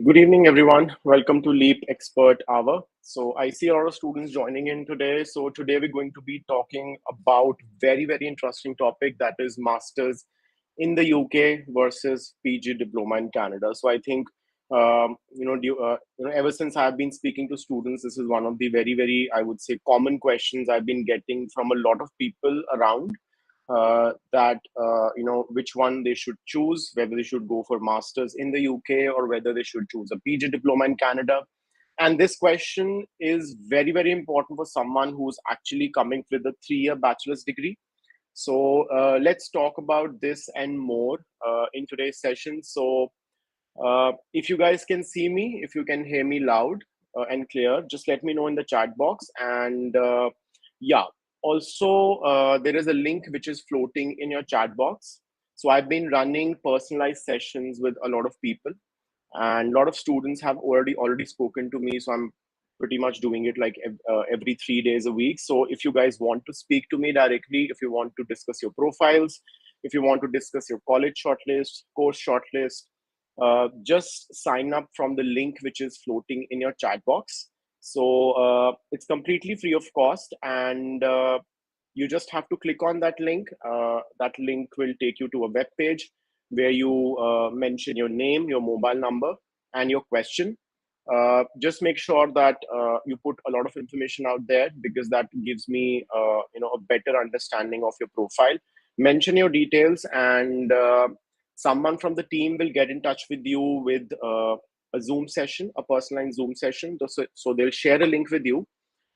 Good evening, everyone. Welcome to Leap Expert Hour. So I see a lot of students joining in today. So today we're going to be talking about very interesting topic, that is masters in the UK versus PG diploma in Canada. So I think ever since I've been speaking to students, this is one of the very I would say common questions I've been getting from a lot of people around, that which one they should choose, whether they should go for masters in the UK or whether they should choose a PG diploma in Canada. And this question is very important for someone who's actually coming with a 3-year bachelor's degree. So let's talk about this and more in today's session. So if you guys can see me, if you can hear me loud and clear, just let me know in the chat box. And yeah, also there is a link which is floating in your chat box. So I've been running personalized sessions with a lot of people, and a lot of students have already spoken to me. So I'm pretty much doing it like every 3 days a week. So if you guys want to speak to me directly, if you want to discuss your profiles, if you want to discuss your college shortlist, course shortlist, just sign up from the link which is floating in your chat box. So it's completely free of cost, and you just have to click on that link. That link will take you to a web page where you mention your name, your mobile number, and your question. Just make sure that you put a lot of information out there, because that gives me a better understanding of your profile. Mention your details, and someone from the team will get in touch with you with a Zoom session, a personalized Zoom session. So they'll share a link with you,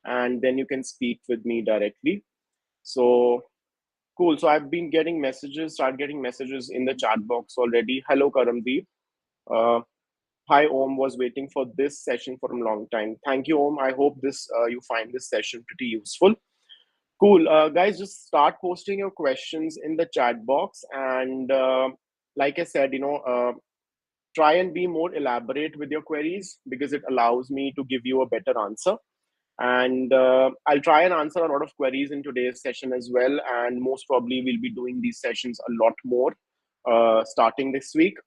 and then you can speak with me directly. So cool. So I've been getting messages, start getting messages in the chat box already. Hello, Karamdeep. Uh, Hi, Om. Was waiting for this session for a long time. Thank you, Om. I hope this you find this session pretty useful. Cool. Guys, just start posting your questions in the chat box. And like I said, try and be more elaborate with your queries, because it allows me to give you a better answer. And I'll try and answer a lot of queries in today's session as well. And most probably we'll be doing these sessions a lot more starting this week.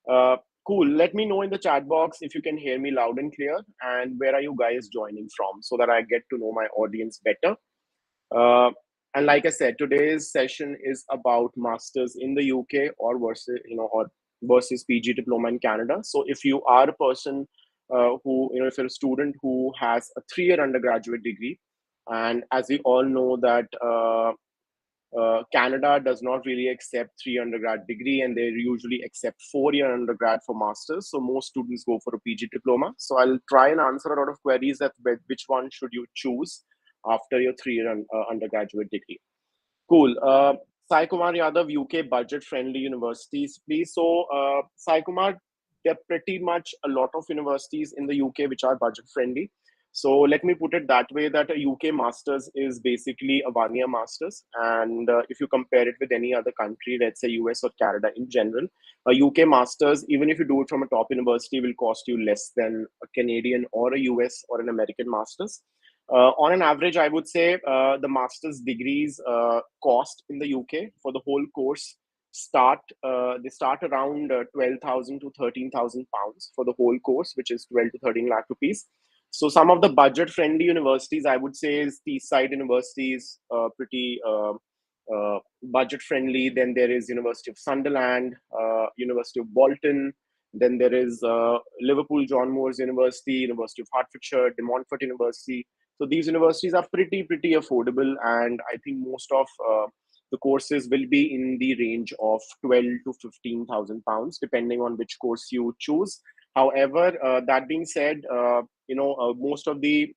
Cool. Let me know in the chat box if you can hear me loud and clear, and where are you guys joining from, so that I get to know my audience better. Uh, and like I said, today's session is about masters in the UK or versus PG diploma in Canada. So if you are a person if you're a student who has a 3-year undergraduate degree, and as we all know that Canada does not really accept 3 undergrad degree, and they usually accept 4-year undergrad for masters. So most students go for a PG diploma. So I'll try and answer a lot of queries that which one should you choose after your 3-year undergraduate degree. Cool. Sai Kumar Yadav, UK budget-friendly universities, please. So, Sai Kumar, there are pretty much a lot of universities in the UK which are budget-friendly. So let me put it that way, that a UK master's is basically a 1-year master's. And if you compare it with any other country, let's say US or Canada in general, a UK master's, even if you do it from a top university, will cost you less than a Canadian or a US or an American master's. On an average, I would say the master's degrees cost in the UK for the whole course they start around 12,000 to 13,000 pounds for the whole course, which is 12 to 13 lakh rupees. So some of the budget-friendly universities, I would say, is Teesside University is pretty budget-friendly. Then there is University of Sunderland, University of Bolton. Then there is Liverpool John Moores University, University of Hertfordshire, De Montfort University. So these universities are pretty affordable, and I think most of the courses will be in the range of 12 to 15,000 pounds, depending on which course you choose. However, that being said, most of the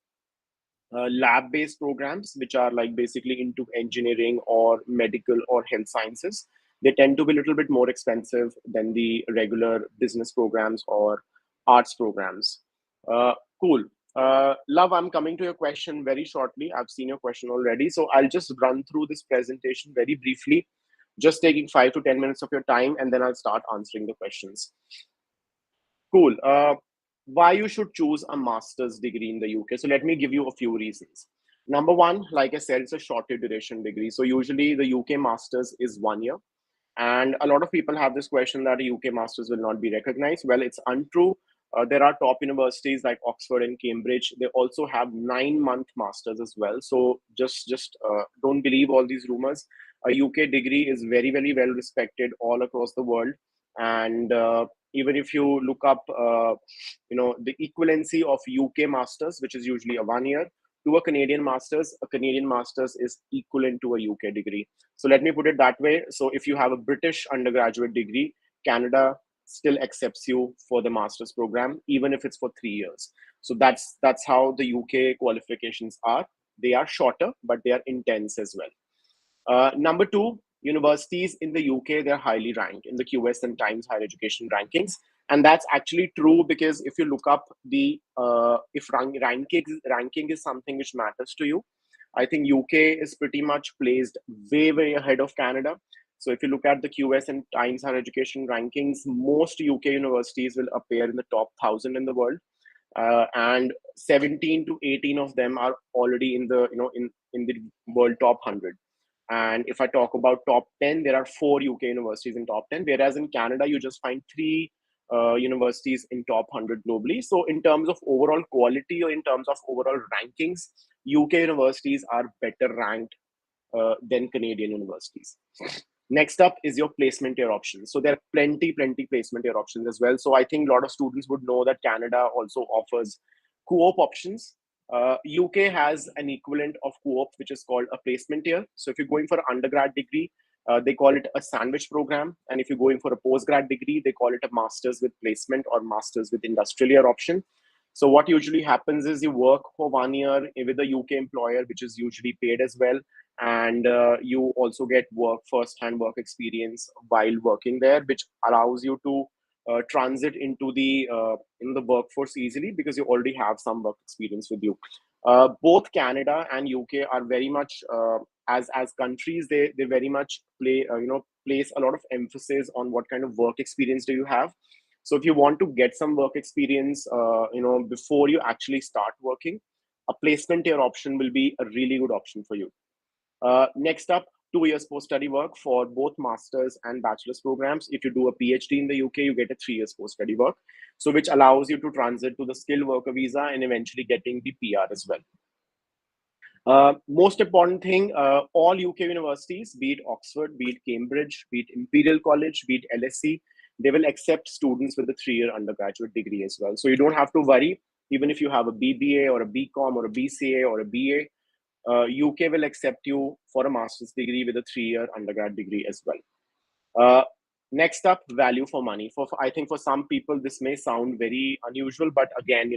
lab-based programs, which are like basically into engineering or medical or health sciences, they tend to be a little bit more expensive than the regular business programs or arts programs. Cool. Love, I'm coming to your question very shortly. I've seen your question already. So I'll just run through this presentation very briefly, just taking 5 to 10 minutes of your time, and then I'll start answering the questions. Cool. Why you should choose a master's degree in the UK? So let me give you a few reasons. Number one, like I said, it's a shorter duration degree. So usually the UK master's is 1 year. And a lot of people have this question that a UK master's will not be recognized. Well, it's untrue. There are top universities like Oxford and Cambridge. They also have 9-month masters as well. So just don't believe all these rumors. A UK degree is very, very well respected all across the world. And even if you look up, the equivalency of UK masters, which is usually a 1 year, to a Canadian masters is equivalent to a UK degree. So let me put it that way. So if you have a British undergraduate degree, Canada still accepts you for the master's program, even if it's for 3 years. So that's how the UK qualifications are. They are shorter, but they are intense as well. Number two, universities in the UK, they're highly ranked in the QS and Times higher education rankings. And that's actually true because if you look up the, if ranking is something which matters to you, I think UK is pretty much placed way, way ahead of Canada. So if you look at the QS and Times higher education rankings, most UK universities will appear in the top 1,000 in the world. And 17 to 18 of them are already in the, in the world top 100. And if I talk about top 10, there are 4 UK universities in top 10, whereas in Canada, you just find 3 universities in top 100 globally. So in terms of overall quality or in terms of overall rankings, UK universities are better ranked than Canadian universities. Next up is your placement year options. So there are plenty placement year options as well. So I think a lot of students would know that Canada also offers co-op options. UK has an equivalent of co-op, which is called a placement year. So if you're going for an undergrad degree, they call it a sandwich program. And if you're going for a postgrad degree, they call it a master's with placement or master's with industrial year option. So what usually happens is you work for 1 year with a UK employer, which is usually paid as well. And you also get first-hand work experience while working there, which allows you to transit into the in the workforce easily because you already have some work experience with you. Both Canada and UK are very much as countries, they very much place a lot of emphasis on what kind of work experience do you have. So if you want to get some work experience, before you actually start working, a placement year option will be a really good option for you. Next up, 2 years post-study work for both master's and bachelor's programs. If you do a PhD in the UK, you get a 3 years post-study work, so which allows you to transit to the skilled worker visa and eventually getting the PR as well. Most important thing, all UK universities, be it Oxford, be it Cambridge, be it Imperial College, be it LSE, they will accept students with a 3-year undergraduate degree as well. So you don't have to worry, even if you have a BBA or a BCom or a BCA or a BA, UK will accept you for a master's degree with a 3-year undergrad degree as well. Next up, value for money. I think for some people, this may sound very unusual, but again,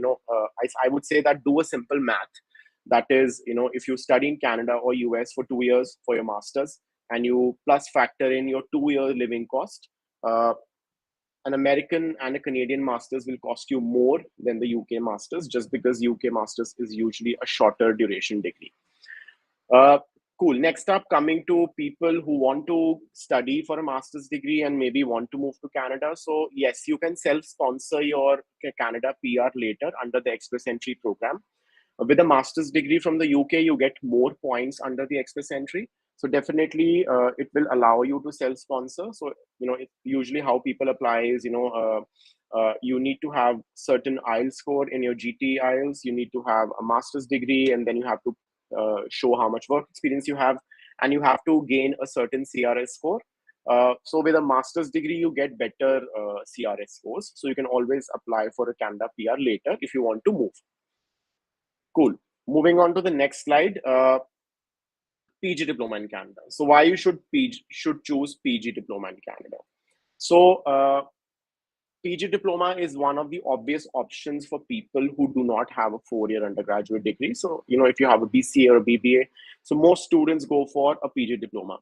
I would say that do a simple math. That is, if you study in Canada or US for 2 years for your master's and you plus factor in your 2-year living cost, an American and a Canadian master's will cost you more than the UK master's, just because UK master's is usually a shorter duration degree. Cool. Next up, coming to people who want to study for a master's degree and maybe want to move to Canada. So yes, you can self-sponsor your Canada PR later under the Express Entry program. With a master's degree from the UK, you get more points under the Express Entry. So definitely, it will allow you to self-sponsor. So, usually how people apply is, you need to have certain IELTS score in your GT IELTS. You need to have a master's degree, and then you have to show how much work experience you have, and you have to gain a certain CRS score. So with a master's degree, you get better CRS scores. So you can always apply for a Canada PR later if you want to move. Cool. Moving on to the next slide. PG diploma in Canada. So why you should choose PG diploma in Canada? So PG diploma is one of the obvious options for people who do not have a 4-year undergraduate degree. So, if you have a BCA or a BBA, so most students go for a PG diploma.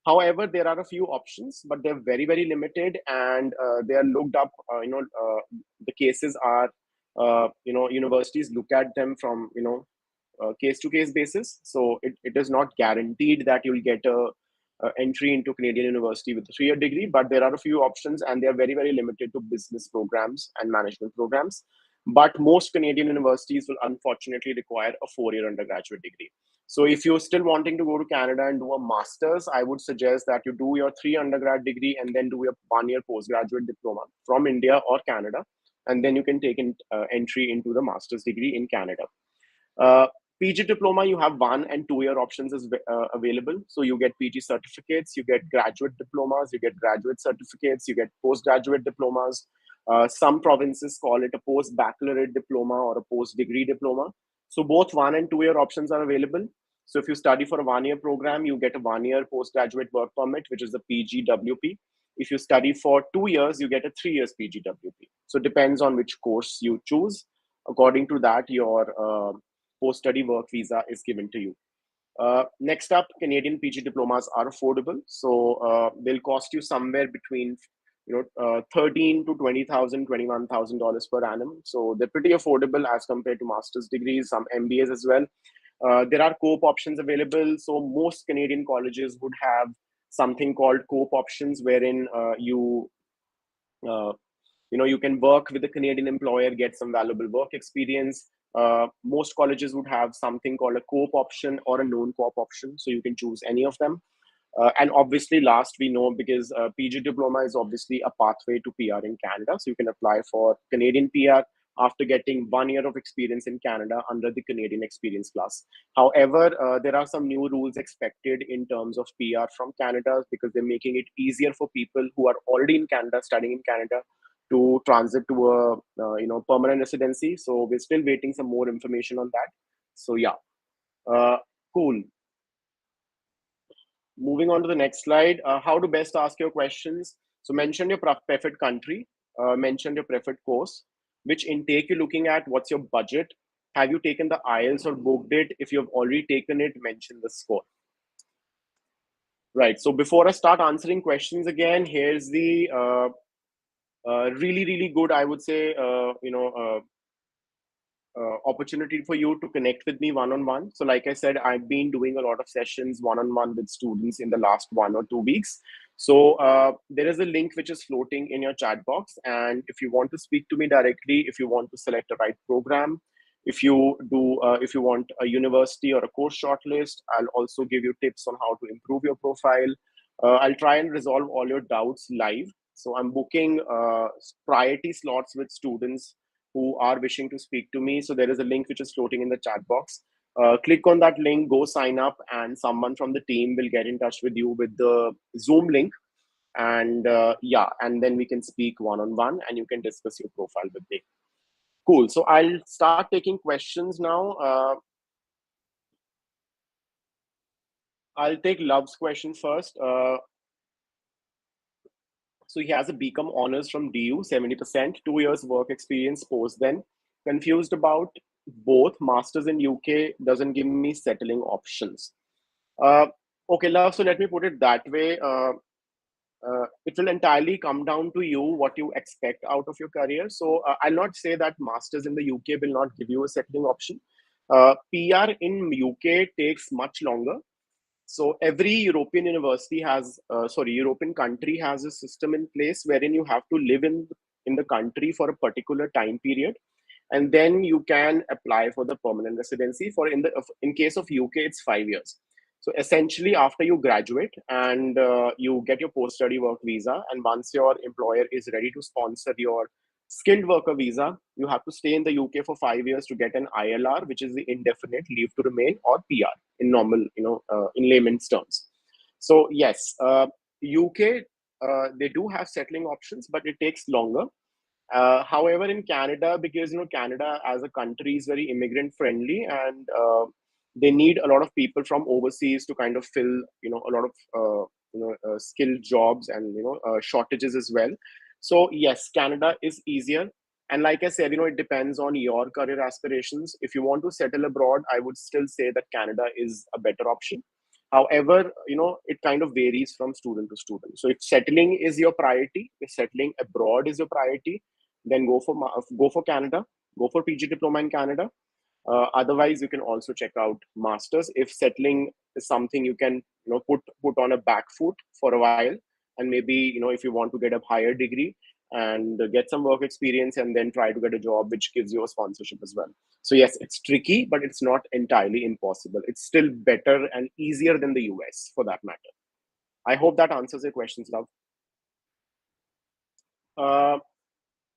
However, there are a few options, but they're very, very limited, and they are looked up. The cases are, universities look at them from, case-to-case basis. So it is not guaranteed that you'll get a entry into Canadian university with a 3-year degree, but there are a few options, and they are very, very limited to business programs and management programs. But most Canadian universities will unfortunately require a 4-year undergraduate degree. So if you're still wanting to go to Canada and do a master's, I would suggest that you do your 3 undergrad degree and then do your 1-year postgraduate diploma from India or Canada, and then you can take entry into the master's degree in Canada. Uh, PG diploma, you have 1 and 2 year options available. So you get PG certificates, you get graduate diplomas, you get graduate certificates, you get postgraduate diplomas. Some provinces call it a post-baccalaureate diploma or a post-degree diploma. So both 1 and 2 year options are available. So if you study for a 1 year program, you get a 1 year postgraduate work permit, which is the PGWP. If you study for 2 years, you get a 3 years PGWP. So it depends on which course you choose. According to that, your post-study work visa is given to you. Next up, Canadian PG diplomas are affordable, so they'll cost you somewhere between 13 to 20,000, $21,000 per annum. So they're pretty affordable as compared to master's degrees, some MBAs as well. There are co-op options available. So most Canadian colleges would have something called co-op options, wherein you can work with a Canadian employer, get some valuable work experience. Most colleges would have something called a co-op option or a non-co-op option, so you can choose any of them. And obviously, last we know, because PG diploma is obviously a pathway to PR in Canada, so you can apply for Canadian PR after getting 1 year of experience in Canada under the Canadian experience class. However, there are some new rules expected in terms of PR from Canada, because they're making it easier for people who are already in Canada, studying in Canada, to transit to a permanent residency. So we're still waiting some more information on that. So yeah, cool. Moving on to the next slide, how to best ask your questions. So mention your preferred country, mention your preferred course, which intake you're looking at, what's your budget, have you taken the IELTS or booked it? If you've already taken it, mention the score. Right, so before I start answering questions again, here's the really good, I would say, opportunity for you to connect with me one-on-one. So like I said, I've been doing a lot of sessions one-on-one with students in the last 1 or 2 weeks. So there is a link which is floating in your chat box. And if you want to speak to me directly, if you want to select a right program, if you want a university or a course shortlist, I'll also give you tips on how to improve your profile. I'll try and resolve all your doubts live. So I'm booking priority slots with students who are wishing to speak to me. So there is a link which is floating in the chat box. Click on that link, go sign up, and someone from the team will get in touch with you with the Zoom link. And and then we can speak one-on-one and you can discuss your profile with me. Cool. So I'll start taking questions now. I'll take Love's question first. So he has a BCom honors from DU, 70%, 2 years work experience post then. Confused about both. Masters in UK doesn't give me settling options. Okay, Love, so let me put it that way. It will entirely come down to you, what you expect out of your career. So I'll not say that masters in the UK will not give you a settling option. PR in UK takes much longer. So every European university has, European country has a system in place wherein you have to live in the country for a particular time period, and then you can apply for the permanent residency. In case of UK, it's 5 years. So essentially, after you graduate and you get your post-study work visa, and once your employer is ready to sponsor your skilled worker visa, you have to stay in the UK for 5 years to get an ILR, which is the indefinite leave to remain, or PR in normal, in layman's terms. So yes, UK, they do have settling options, but it takes longer. However, in Canada, because Canada as a country is very immigrant friendly, and they need a lot of people from overseas to kind of fill a lot of skilled jobs and shortages as well. So yes, Canada is easier. And like I said, it depends on your career aspirations. If you want to settle abroad, I would still say that Canada is a better option. However, it kind of varies from student to student. So if settling is your priority, if settling abroad is your priority, then go for Canada, go for PG diploma in Canada. Otherwise, you can also check out masters if settling is something you can put on a back foot for a while, and maybe if you want to get a higher degree and get some work experience and then try to get a job which gives you a sponsorship as well. So yes, it's tricky, but it's not entirely impossible. It's still better and easier than the US for that matter. I hope that answers your questions, Love.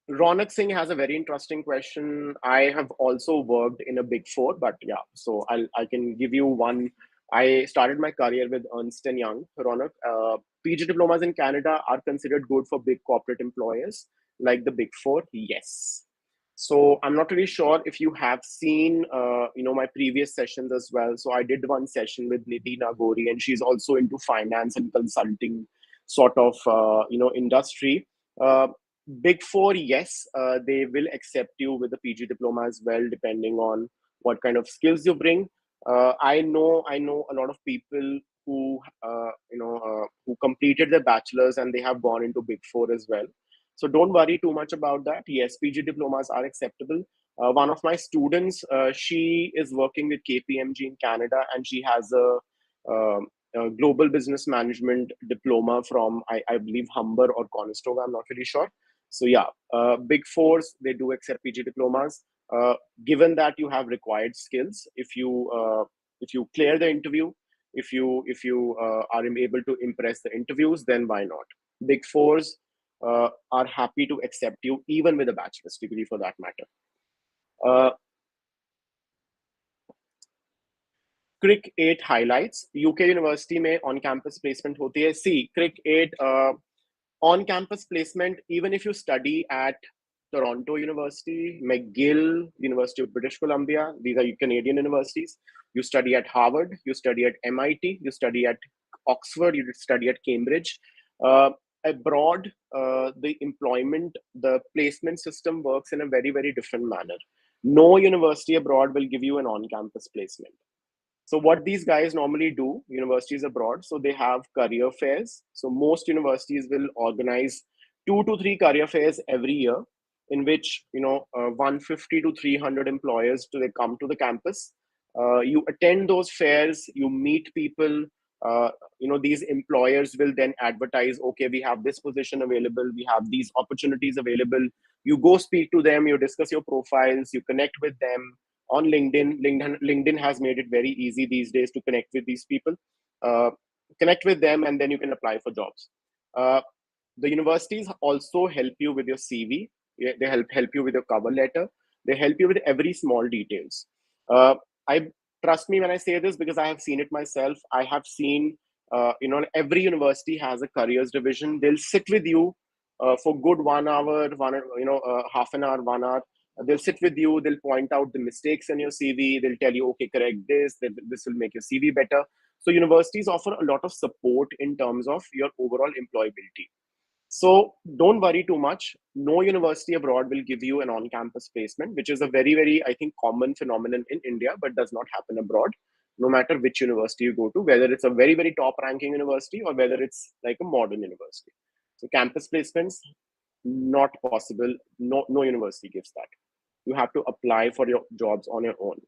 Ronak Singh has a very interesting question. I have also worked in a big four, but yeah, so I can give you one. I started my career with Ernst and Young. Ronak, PG diplomas in Canada are considered good for big corporate employers like the big four. Yes. So I'm not really sure if you have seen, my previous sessions as well. So I did one session with Nidhi Nagori, and she's also into finance and consulting sort of, industry. Uh, Big Four, yes, they will accept you with a PG diploma as well, depending on what kind of skills you bring. I know a lot of people who, who completed their bachelor's and they have gone into Big Four as well. So don't worry too much about that. Yes, PG diplomas are acceptable. One of my students, she is working with KPMG in Canada, and she has a global business management diploma from, I believe, Humber or Conestoga. I'm not really sure. So yeah, big fours, they do accept PG diplomas. Uh, Given that you have required skills, if you clear the interview, if you are able to impress the interviews, then why not? Big fours are happy to accept you even with a bachelor's degree for that matter. Uh, cric 8 highlights. UK university में on campus placement होती है. सी क्रिक 8 on campus placement, even if you study at Toronto University, McGill, University of British Columbia, these are Canadian universities. You study at Harvard, you study at MIT, you study at Oxford, you study at Cambridge. Uh, Abroad, the placement system works in a very, very different manner. No university abroad will give you an on campus placement. So what these guys normally do, universities abroad, so they have career fairs. So most universities will organize 2 to 3 career fairs every year, in which 150 to 300 employers they come to the campus. You attend those fairs, you meet people. These employers will then advertise, okay, we have this position available, we have these opportunities available. You go speak to them, you discuss your profiles, you connect with them on LinkedIn. LinkedIn has made it very easy these days to connect with these people. Uh, Connect with them, and then you can apply for jobs. Uh, the universities also help you with your CV. Yeah, they help you with your cover letter. They help you with every small details. I trust me when I say this because I have seen it myself. I have seen, every university has a careers division. They'll sit with you for good 1 hour, half an hour, 1 hour. They'll sit with you. They'll point out the mistakes in your CV. They'll tell you, okay, correct this. This will make your CV better. So universities offer a lot of support in terms of your overall employability. So don't worry too much. No university abroad will give you an on-campus placement, which is a very, very, I think, common phenomenon in India, but does not happen abroad. No matter which university you go to, whether it's a very, very top-ranking university or whether it's like a modern university. So campus placements, not possible. No university gives that. You have to apply for your jobs on your own.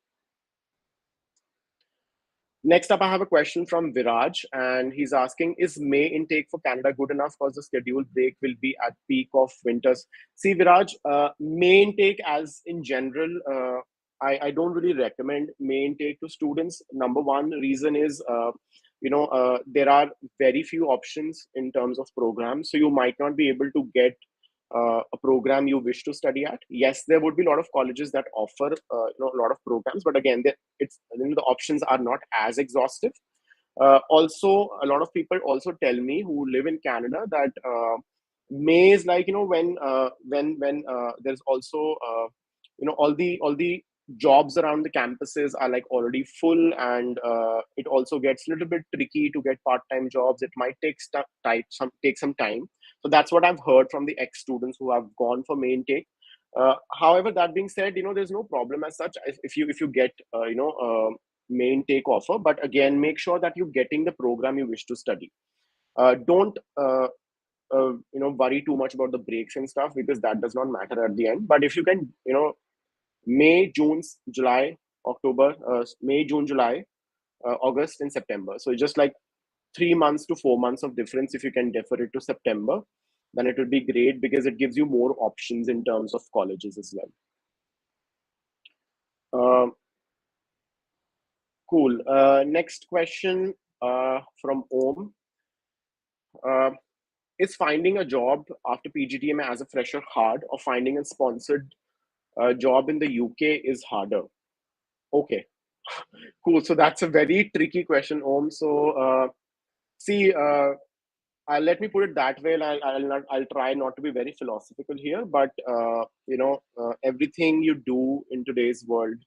Next up, I have a question from Viraj, and he's asking, is May intake for Canada good enough because the scheduled break will be at peak of winters? See, Viraj, May intake as in general, I don't really recommend May intake to students. Number one reason is, there are very few options in terms of programs. So you might not be able to get a program you wish to study at. Yes, there would be a lot of colleges that offer a lot of programs, but again, the options are not as exhaustive. Also, a lot of people also tell me who live in Canada that May is like when there's also all the jobs around the campuses are like already full, and it also gets a little bit tricky to get part-time jobs. It might take some time. So that's what I've heard from the ex-students who have gone for main take. However, that being said, there's no problem as such if you get main take offer. But again, make sure that you're getting the program you wish to study. Don't worry too much about the breaks and stuff, because that does not matter at the end. But if you can, May, June, July, October, May, June, July, August, and September. So just like 3 months to 4 months of difference. If you can defer it to September, then it would be great because it gives you more options in terms of colleges as well. Cool. Next question from Om. Uh, is finding a job after PGDM as a fresher hard, or finding a sponsored job in the UK is harder? Okay, cool. So that's a very tricky question, Om. So see, let me put it that way, and I'll try not to be very philosophical here. But everything you do in today's world,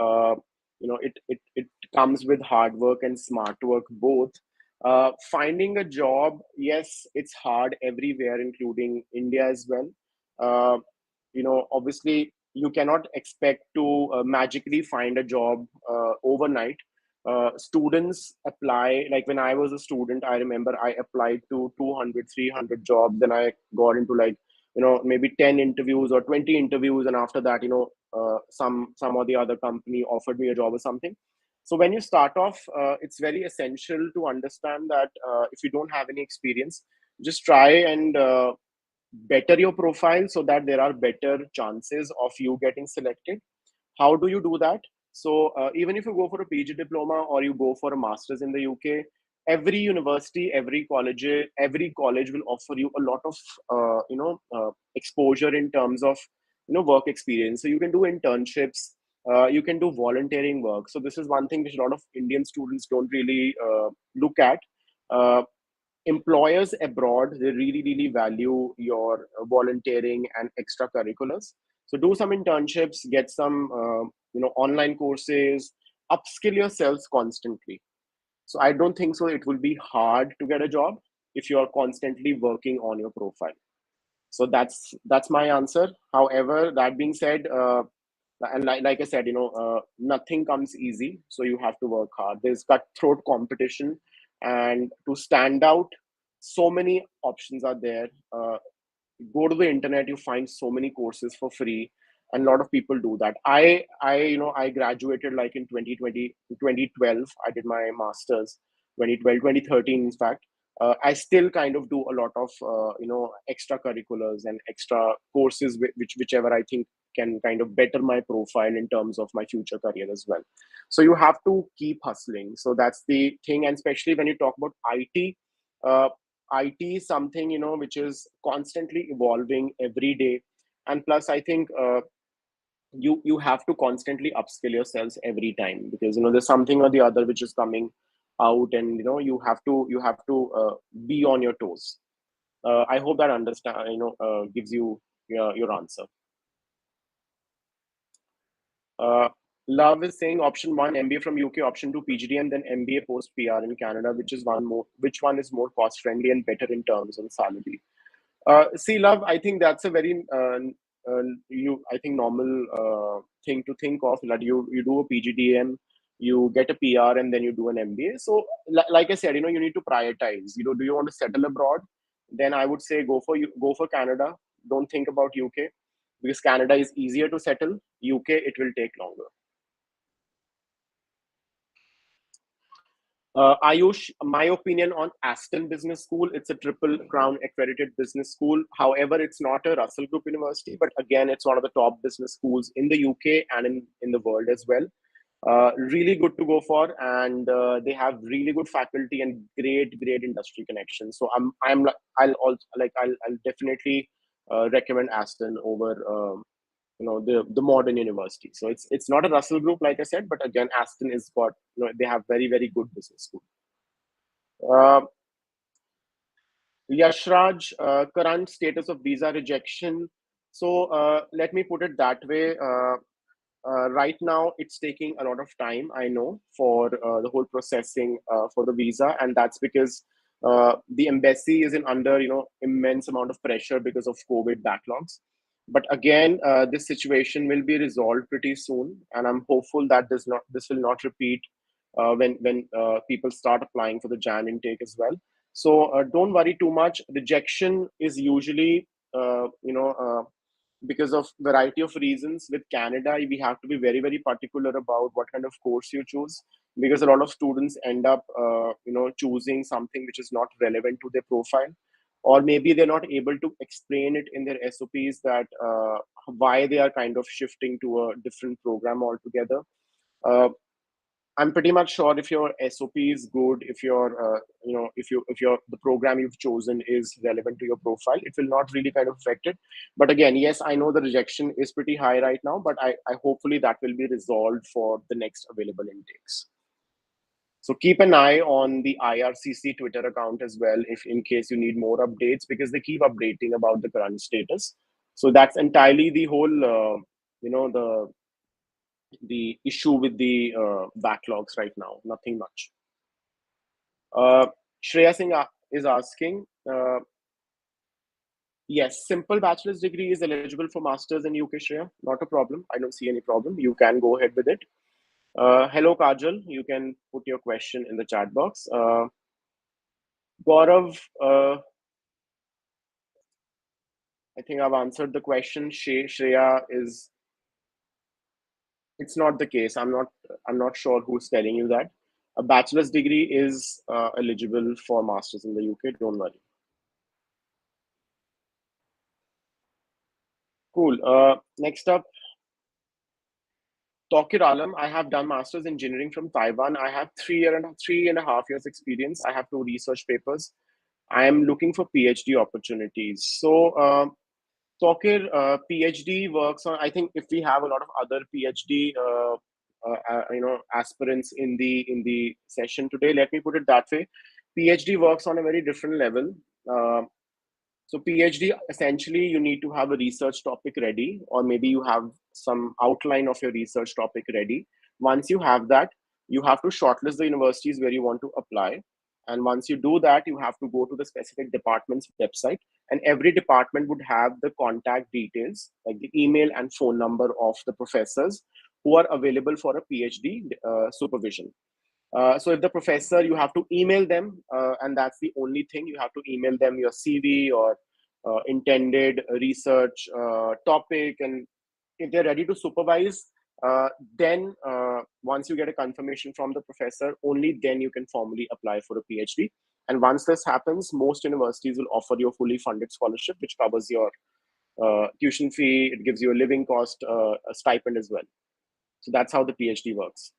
uh, it comes with hard work and smart work both. Finding a job, yes, it's hard everywhere, including India as well. Uh, Obviously, you cannot expect to magically find a job overnight. Students apply, like when I was a student, I remember I applied to 200, 300 jobs. Then I got into like, maybe 10 interviews or 20 interviews. And after that, some or the other company offered me a job or something. So when you start off, it's very essential to understand that if you don't have any experience, just try and better your profile so that there are better chances of you getting selected. How do you do that? So even if you go for a PG diploma or you go for a master's in the UK, every university, every college will offer you a lot of exposure in terms of work experience. So you can do internships, you can do volunteering work. So this is one thing which a lot of Indian students don't really look at. Uh, Employers abroad, they really value your volunteering and extracurriculars. So do some internships, get some online courses, upskill yourselves constantly. So I don't think so it will be hard to get a job if you are constantly working on your profile. So that's my answer. However, that being said, and like I said, nothing comes easy. So you have to work hard. There's cutthroat competition, and to stand out, so many options are there. Go to the internet, you find so many courses for free, and a lot of people do that. I graduated like in 2020, 2012. I did my masters 2012, 2013, in fact. I still kind of do a lot of extracurriculars and extra courses, whichever I think can kind of better my profile in terms of my future career as well. So you have to keep hustling. So that's the thing. And especially when you talk about IT, uh, IT is something which is constantly evolving every day. And plus, I think you have to constantly upskill yourselves every time, because there's something or the other which is coming out, and you have to be on your toes. I hope that understand gives you your answer. Uh, Love is saying option one, MBA from UK, option two, PGD, and then MBA post PR in Canada. Which one is more cost friendly and better in terms of salary? See, Love, I think that's a very I think normal thing to think of. That you do a PGDM, you get a PR, and then you do an MBA. So, like I said, you need to prioritize. Do you want to settle abroad? Then I would say go for Canada. Don't think about UK, because Canada is easier to settle. UK, it will take longer. Ayush, my opinion on Aston Business School, it's a triple crown accredited business school. However, it's not a Russell Group university, but again, it's one of the top business schools in the UK and in the world as well. Really good to go for, and they have really good faculty and great industry connections. So I'll definitely recommend Aston over the modern university. So it's not a Russell Group, like I said, but again, Aston is got they have very good business school. Uh, Yashraj, current status of visa rejection. So let me put it that way. Right now, it's taking a lot of time, I know, for the whole processing for the visa, and that's because the embassy is in under immense amount of pressure because of COVID backlogs. But again, this situation will be resolved pretty soon, and I'm hopeful that this will not repeat when people start applying for the Jan intake as well. So don't worry too much. Rejection is usually because of variety of reasons. With Canada, we have to be very particular about what kind of course you choose, because a lot of students end up choosing something which is not relevant to their profile, or maybe they're not able to explain it in their SOPs that why they are kind of shifting to a different program altogether. uh, I'm pretty much sure if your SOP is good, if your if your the program you've chosen is relevant to your profile, it will not really kind of affect it. But again, yes, I know the rejection is pretty high right now, but I hopefully that will be resolved for the next available intakes. So keep an eye on the IRCC Twitter account as well, if in case you need more updates, because they keep updating about the current status. So that's entirely the whole, you know, the issue with the backlogs right now. Nothing much. Shreya Singh is asking, yes, simple bachelor's degree is eligible for masters in UK, Shreya. Not a problem. I don't see any problem. You can go ahead with it. Hello, Kajal. You can put your question in the chat box. Gaurav, I think I've answered the question. Shreya is, it's not the case. I'm not sure who's telling you that. A bachelor's degree is eligible for masters in the UK. Don't worry. Cool. Next up, Tokir Alam. I have done masters in engineering from Taiwan. I have 3.5 years experience. I have 2 research papers. I am looking for PhD opportunities. So, Tokir, PhD works on. I think if we have a lot of other PhD, aspirants in the session today, let me put it that way. PhD works on a very different level. Uh, so PhD, essentially, you need to have a research topic ready, or maybe you have some outline of your research topic ready. Once you have that, you have to shortlist the universities where you want to apply. And once you do that, you have to go to the specific department's website. And every department would have the contact details, like the email and phone number of the professors who are available for a PhD supervision. So if the professor, you have to email them, and that's the only thing. You have to email them your CV or intended research topic, and if they're ready to supervise, then once you get a confirmation from the professor, only then you can formally apply for a PhD. And once this happens, most universities will offer you a fully funded scholarship, which covers your tuition fee. It gives you a living cost, a stipend as well. So that's how the PhD works.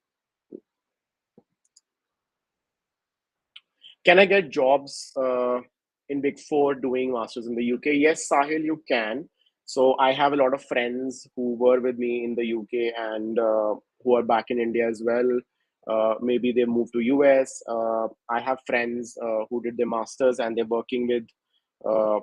Can I get jobs in Big Four doing masters in the UK? Yes, Sahil, you can. So I have a lot of friends who were with me in the UK and who are back in India as well. Maybe they moved to US. I have friends who did their masters and they're working with uh,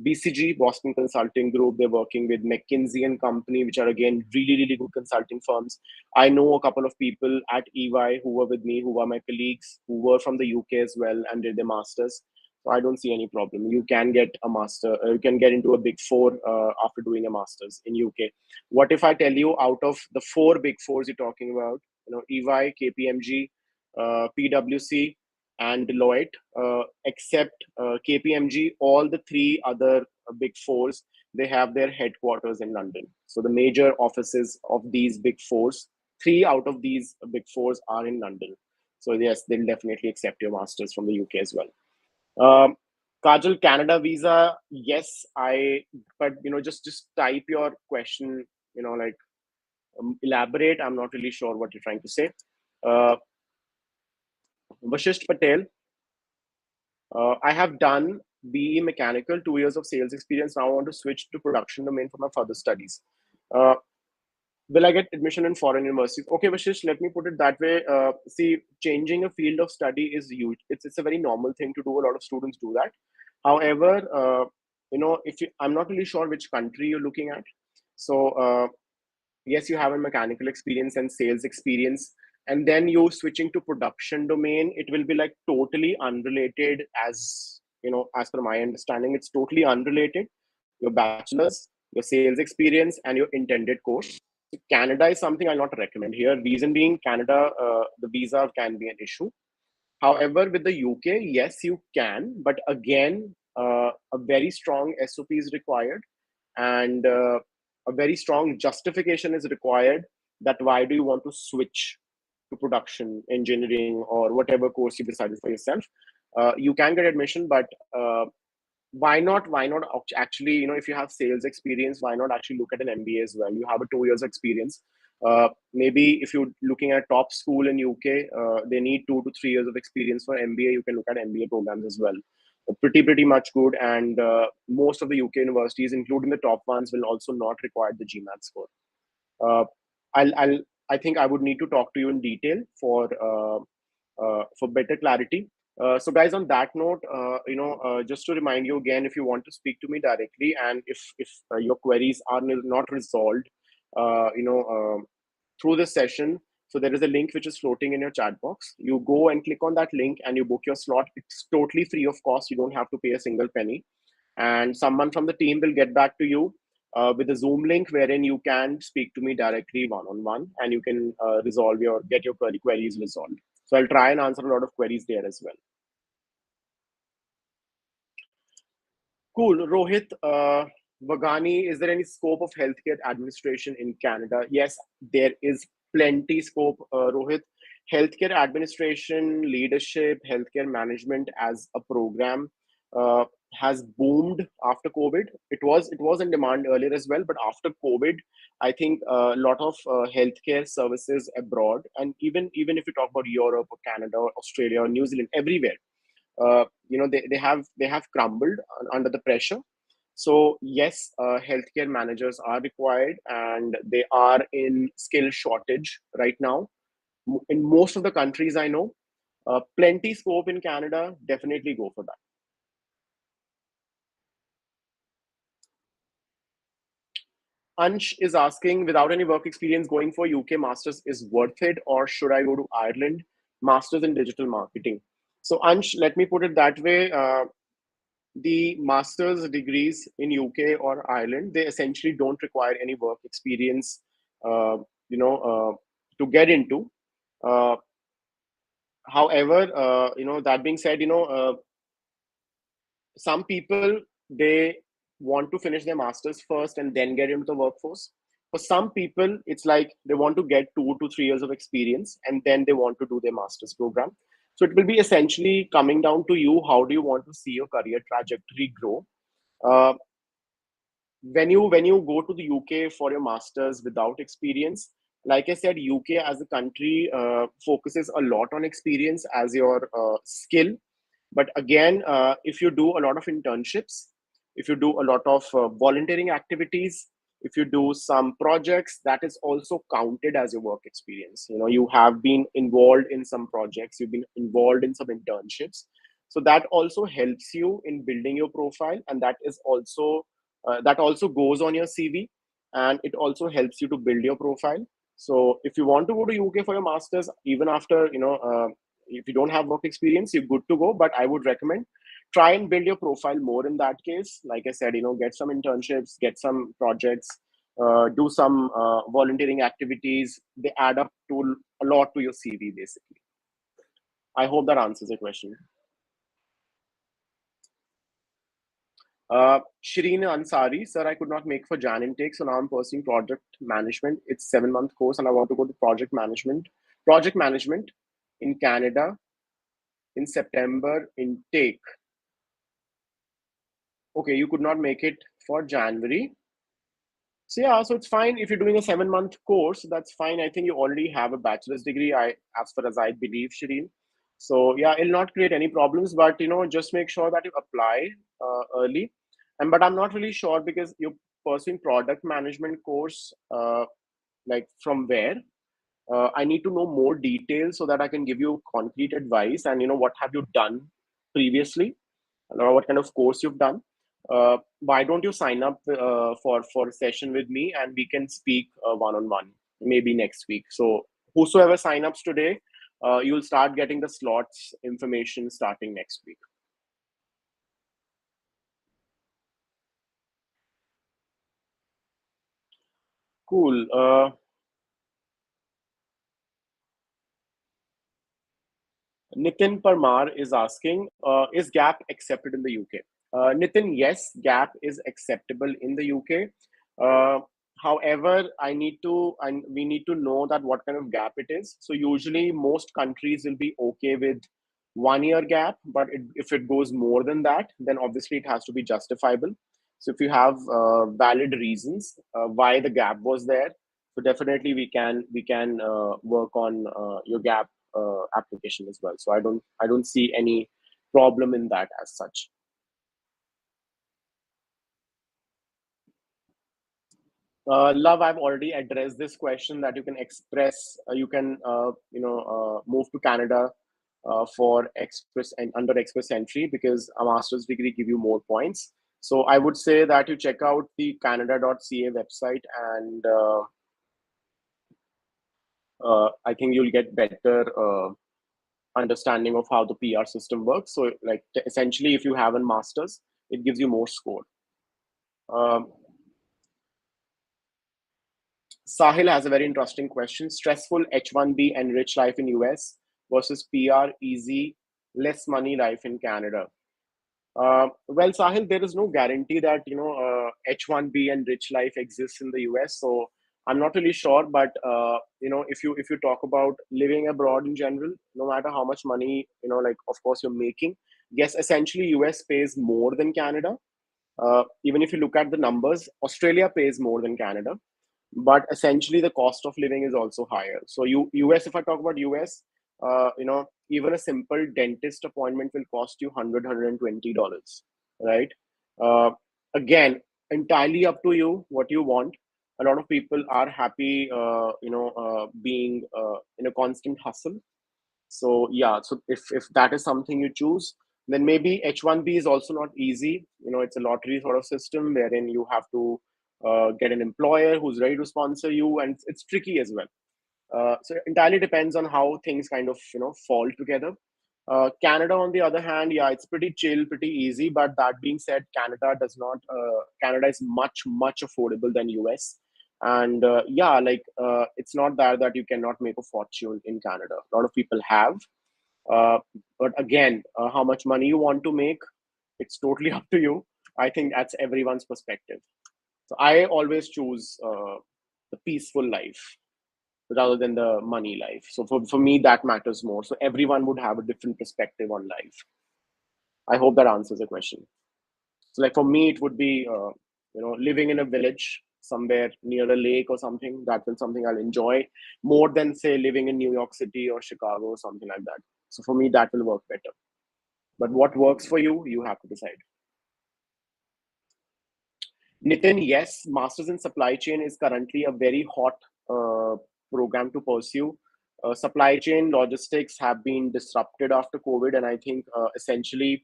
BCG, Boston Consulting Group. They're working with McKinsey and Company, which are again really, really good consulting firms. I know a couple of people at EY who were with me, who were my colleagues, who were from the UK as well and did their masters. So I don't see any problem. You can get a master. You can get into a Big Four after doing a masters in UK. What if I tell you, out of the 4 Big Fours you're talking about, EY, KPMG, PwC, and Deloitte, except KPMG, all the 3 other Big Fours, they have their headquarters in London. So the major offices of these Big Fours, 3 out of these Big Fours are in London. So yes, they'll definitely accept your masters from the UK as well. Kajal, Canada visa, yes, but just type your question, like elaborate. I'm not really sure what you're trying to say. Uh, Vashisht Patel, I have done BE Mechanical, 2 years of sales experience. Now I want to switch to production domain for my further studies. Uh, will I get admission in foreign universities? Okay, Vashish, let me put it that way. See, changing a field of study is huge. It's a very normal thing to do. A lot of students do that. However, I'm not really sure which country you're looking at. So yes, you have a mechanical experience and sales experience, and then you switching to production domain, it will be like totally unrelated. As per my understanding, it's totally unrelated. Your bachelor's, your sales experience, and your intended course. So Canada is something I'll not recommend here. Reason being, Canada, the visa can be an issue. However, with the UK, yes, you can, but again, a very strong SOP is required, and a very strong justification is required, that why do you want to switch to production engineering or whatever course you decided for yourself. You can get admission, but why not actually, if you have sales experience, why not actually look at an MBA as well? You have a 2 years experience. Maybe if you're looking at top school in UK, they need 2 to 3 years of experience for MBA. You can look at MBA programs as well. Pretty much good, and most of the UK universities, including the top ones, will also not require the GMAT score. Uh, I'll I think I would need to talk to you in detail for better clarity. So, guys, on that note, just to remind you again, if you want to speak to me directly, and if your queries are not resolved, uh, you know, uh, through this session, so there is a link which is floating in your chat box. You go and click on that link, and you book your slot. It's totally free of cost. You don't have to pay a single penny, and someone from the team will get back to you with a Zoom link wherein you can speak to me directly one on one, and you can get your queries resolved. So I'll try and answer a lot of queries there as well. Cool. Rohit Vagani, is there any scope of healthcare administration in Canada? Yes, there is plenty scope, Rohit. Healthcare administration, leadership, healthcare management as a program uh, has boomed after COVID. It was in demand earlier as well, but after COVID, I think a lot of healthcare services abroad, and even if you talk about Europe or Canada or Australia or New Zealand, everywhere, they have crumbled under the pressure. So yes, healthcare managers are required, and they are in skill shortage right now in most of the countries I know. Plenty scope in Canada. Definitely go for that. Ansh is asking, without any work experience, going for UK masters is worth it, or should I go to Ireland, masters in digital marketing? So Ansh, let me put it that way. The master's degrees in UK or Ireland, they essentially don't require any work experience, uh, to get into. Uh, However, that being said, some people, they want to finish their masters first and then get into the workforce. For some people, it's like they want to get 2 to 3 years of experience and then they want to do their master's program. So it will be essentially coming down to you. How do you want to see your career trajectory grow? Uh, when you go to the UK for your masters without experience, like I said, UK as a country focuses a lot on experience as your skill. But again, if you do a lot of internships, if you do a lot of volunteering activities, if you do some projects, that is also counted as your work experience. You have been involved in some projects, you've been involved in some internships. So that also helps you in building your profile, and that also goes on your CV, and it also helps you to build your profile. So if you want to go to UK for your masters, even after if you don't have work experience, you're good to go. But I would recommend try and build your profile more in that case. Like I said, get some internships, get some projects, do some volunteering activities. They add up to a lot to your CV, basically. I hope that answers your question. Shireen Ansari, sir, I could not make for Jan intake, so now I'm pursuing project management. It's 7 month course, and I want to go to project management. Project management in Canada in September intake. Okay, you could not make it for January. So yeah, so it's fine if you're doing a 7 month course. That's fine. I think you already have a bachelor's degree. As far as I believe, Shireen. So yeah, it'll not create any problems. But just make sure that you apply early. But I'm not really sure because you're pursuing product management course. Like from where? I need to know more details so that I can give you concrete advice. And what have you done previously? What kind of course you've done. Why don't you sign up for a session with me, and we can speak one on one maybe next week. So whosoever sign ups today, you'll start getting the slots information starting next week. Cool. Nitin Parmar is asking, is Gaap accepted in the UK? Nitin, yes, Gaap is acceptable in the UK. Uh, However, we need to know that what kind of gap it is. So usually, most countries will be okay with 1 year gap, but if it goes more than that, then obviously it has to be justifiable. So if you have valid reasons why the gap was there, So definitely we can work on your Gaap application as well. So I don't see any problem in that as such. Love, I've already addressed this question that you can express, you can, move to Canada for express and under express entry because a master's degree give you more points. So I would say that you check out the canada.ca website and I think you'll get better understanding of how the PR system works. So like essentially, if you have a master's, it gives you more score. Um, Sahil has a very interesting question. Stressful H1B and rich life in US versus PR, easy, less money life in Canada. Well, Sahil, there is no guarantee that H1B and rich life exists in the US. So I'm not really sure, but if you talk about living abroad in general, no matter how much money like of course you're making, yes, essentially US pays more than Canada. Even if you look at the numbers, Australia pays more than Canada, but essentially the cost of living is also higher. So US, if I talk about US, even a simple dentist appointment will cost you $120, right? Uh, Again, entirely up to you what you want. A lot of people are happy, being in a constant hustle. So yeah, so if that is something you choose, then maybe H1B is also not easy. It's a lottery sort of system wherein you have to get an employer who's ready to sponsor you, and it's tricky as well. So it entirely depends on how things kind of fall together. Canada, on the other hand, yeah, it's pretty chill, pretty easy. But that being said, Canada does not. Canada is much affordable than US, and yeah, like it's not that you cannot make a fortune in Canada. A lot of people have, uh, but again, how much money you want to make, it's totally up to you. I think that's everyone's perspective. So I always choose the peaceful life rather than the money life. So for me, that matters more. So everyone would have a different perspective on life. I hope that answers the question. So like for me, it would be living in a village somewhere near a lake or something. That will something I'll enjoy more than say living in New York City or Chicago or something like that. So for me, that will work better. But what works for you, you have to decide. Nitin, yes, Masters in Supply Chain is currently a very hot uh, program to pursue. Supply chain logistics have been disrupted after COVID, and I think essentially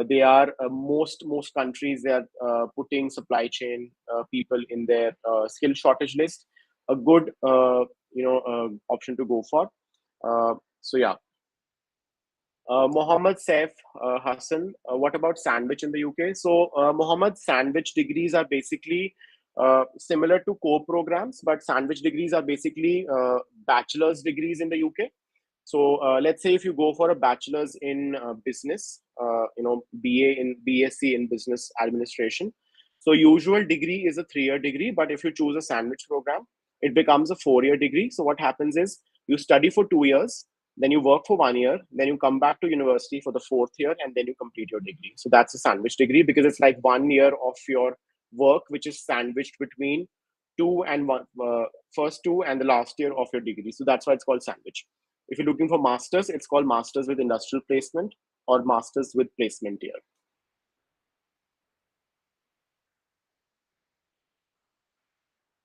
they are most countries they are putting supply chain people in their skill shortage list. A good option to go for. So yeah, Mohammed Saif Hassan, what about sandwich in the UK? So, Mohammed, sandwich degrees are basically similar to core programs, but sandwich degrees are basically bachelor's degrees in the UK. So, let's say if you go for a bachelor's in business, BA in BSc in business administration. So, usual degree is a 3-year degree, but if you choose a sandwich program, it becomes a 4-year degree. So, what happens is you study for 2 years, then you work for 1 year, then you come back to university for the fourth year, and then you complete your degree. So that's a sandwich degree because it's like 1 year of your work which is sandwiched between two and one, first two and the last year of your degree. So that's why it's called sandwich. If you're looking for masters, it's called masters with industrial placement or masters with placement year.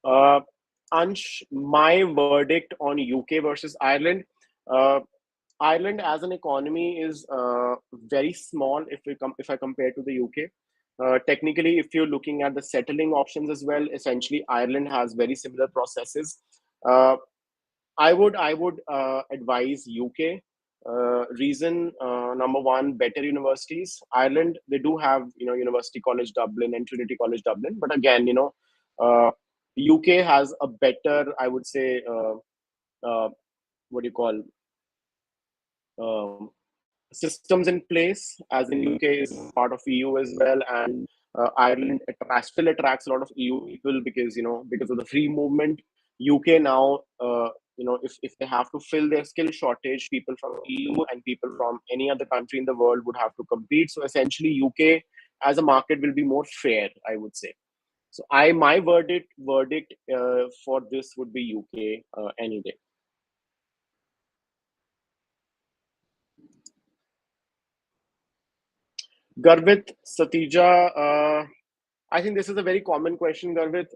uh, Ansh, my verdict on UK versus Ireland. uh, Ireland as an economy is very small if I compare to the UK. Technically, if you're looking at the settling options as well, essentially Ireland has very similar processes. Uh, I would advise UK. Reason number one, better universities. Ireland, they do have University College Dublin and Trinity College Dublin, but again, UK has a better, I would say, what do you call, um, systems in place, as in UK is part of EU as well, and Ireland still attracts a lot of EU people because because of the free movement. UK now, if they have to fill their skill shortage, people from EU and people from any other country in the world would have to compete. So essentially, UK as a market will be more fair, I would say. So my verdict for this would be UK any day. Garvit, Satija, I think this is a very common question, Garvit.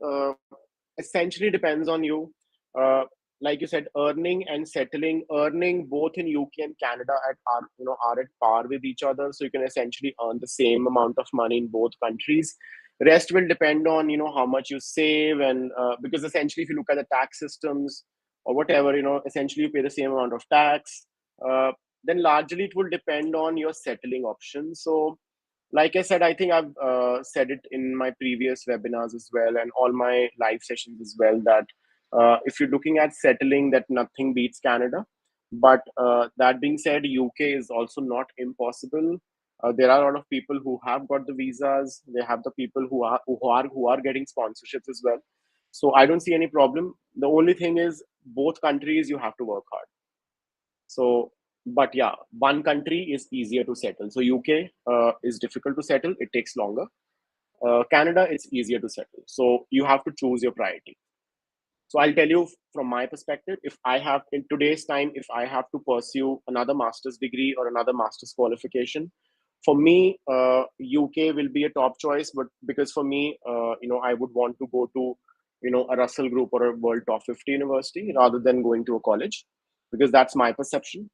Essentially depends on you. Uh, like you said, earning and settling, earning both in UK and Canada are at par with each other. So you can essentially earn the same amount of money in both countries. Rest will depend on how much you save, and because essentially if you look at the tax systems or whatever, essentially you pay the same amount of tax. Uh, then largely it will depend on your settling option. So like I said, I think I've said it in my previous webinars as well and all my live sessions as well that if you're looking at settling, that nothing beats Canada. But that being said, UK is also not impossible. There are a lot of people who have got the visas. They have the people who are getting sponsorships as well. So I don't see any problem. The only thing is both countries you have to work hard. So, but yeah, one country is easier to settle. So UK is difficult to settle. It takes longer. Canada, it's easier to settle. So you have to choose your priority. So I'll tell you from my perspective, if I have in today's time, if I have to pursue another master's degree or another master's qualification, for me, UK will be a top choice. But because for me, I would want to go to, a Russell Group or a World Top 50 university rather than going to a college, because that's my perception.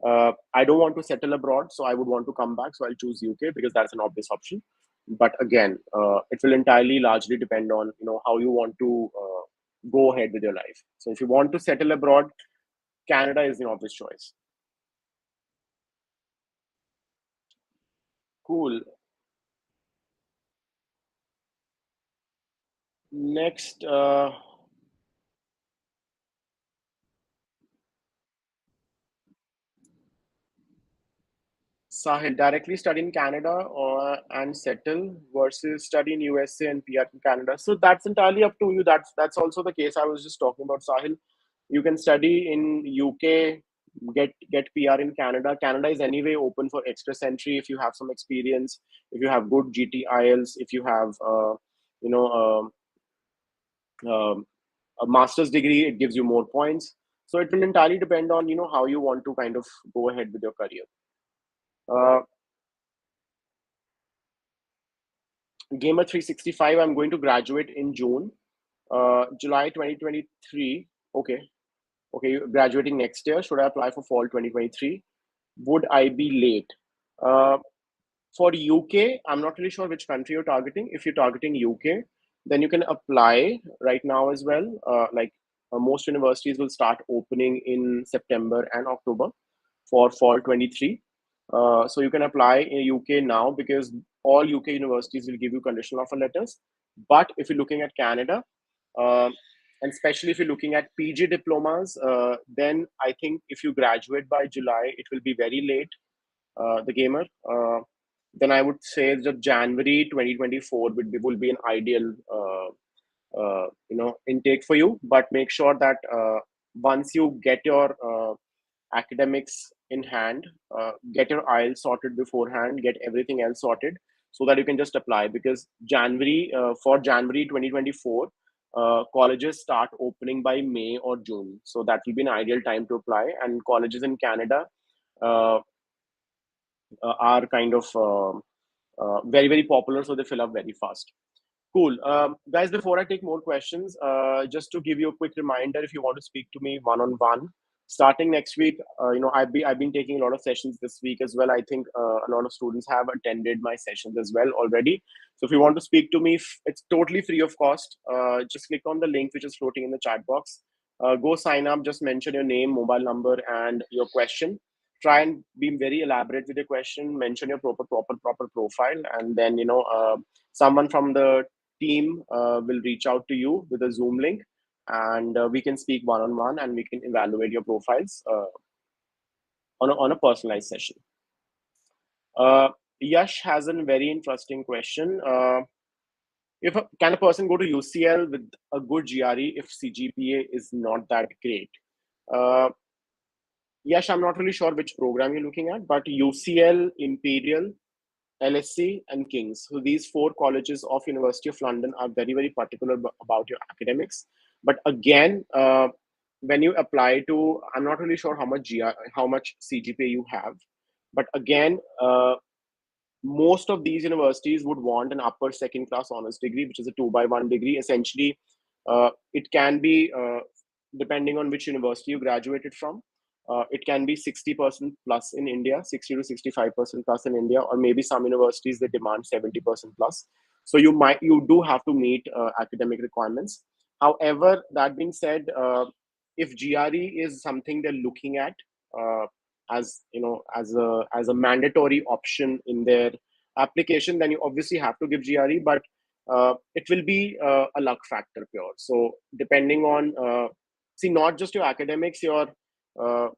I don't want to settle abroad, so I would want to come back. So I'll choose UK because that's an obvious option. But again, it will entirely largely depend on how you want to go ahead with your life. So if you want to settle abroad, Canada is the obvious choice. Cool. Next, Sahil, directly study in Canada or and settle versus study in USA and PR in Canada. So that's entirely up to you. That's also the case I was just talking about, Sahil. You can study in UK, get PR in Canada. Canada is anyway open for extra entry if you have some experience, if you have good GTILs, if you have you know a master's degree, it gives you more points. So it will entirely depend on how you want to kind of go ahead with your career. Uh, Gamer 365, I'm going to graduate in June, July 2023. Okay. Okay, you're graduating next year. Should I apply for fall 2023? Would I be late? Uh, for UK, I'm not really sure which country you're targeting. If you're targeting UK, then you can apply right now as well. Most universities will start opening in September and October for fall 23. So you can apply in UK now because all UK universities will give you conditional offer letters. But if you're looking at Canada, uh, and especially if you're looking at PG diplomas, then I think if you graduate by July, it will be very late, the gamer. Then I would say that January 2024 will be an ideal intake for you. But make sure that once you get your academics in hand, get your IELTS sorted beforehand, get everything else sorted, so that you can just apply. Because January 2024, colleges start opening by May or June, so that will be an ideal time to apply. And colleges in Canada uh, are kind of very very popular, so they fill up very fast. Cool. Guys, before I take more questions, just to give you a quick reminder, if you want to speak to me one on one, starting next week, I've been taking a lot of sessions this week as well. I think a lot of students have attended my sessions as well already. So if you want to speak to me, it's totally free of cost. Just click on the link which is floating in the chat box. Go sign up. Just mention your name, mobile number, and your question. Try and be very elaborate with your question. Mention your proper profile, and then someone from the team will reach out to you with a Zoom link, and we can speak one on one, and we can evaluate your profiles on a personalized session. Yash has a very interesting question. Can a person go to UCL with a good GRE if Cgpa is not that great? Yash, I'm not really sure which program you're looking at, but UCL, Imperial, LSC, and King's. So these four colleges of University of London are very, very particular about your academics. But again, when you apply to, I'm not really sure how much Cgpa you have, but again, most of these universities would want an upper second class honors degree, which is a 2 by 1 degree. Essentially, it can be, depending on which university you graduated from, it can be 60% plus in India, 60 to 65% plus in India, or maybe some universities that demand 70% plus. So you do have to meet academic requirements. However, that being said, if GRE is something they're looking at, uh, as as a mandatory option in their application, then you obviously have to give GRE, but it will be a luck factor pure. So depending on, see, not just your academics, your uh,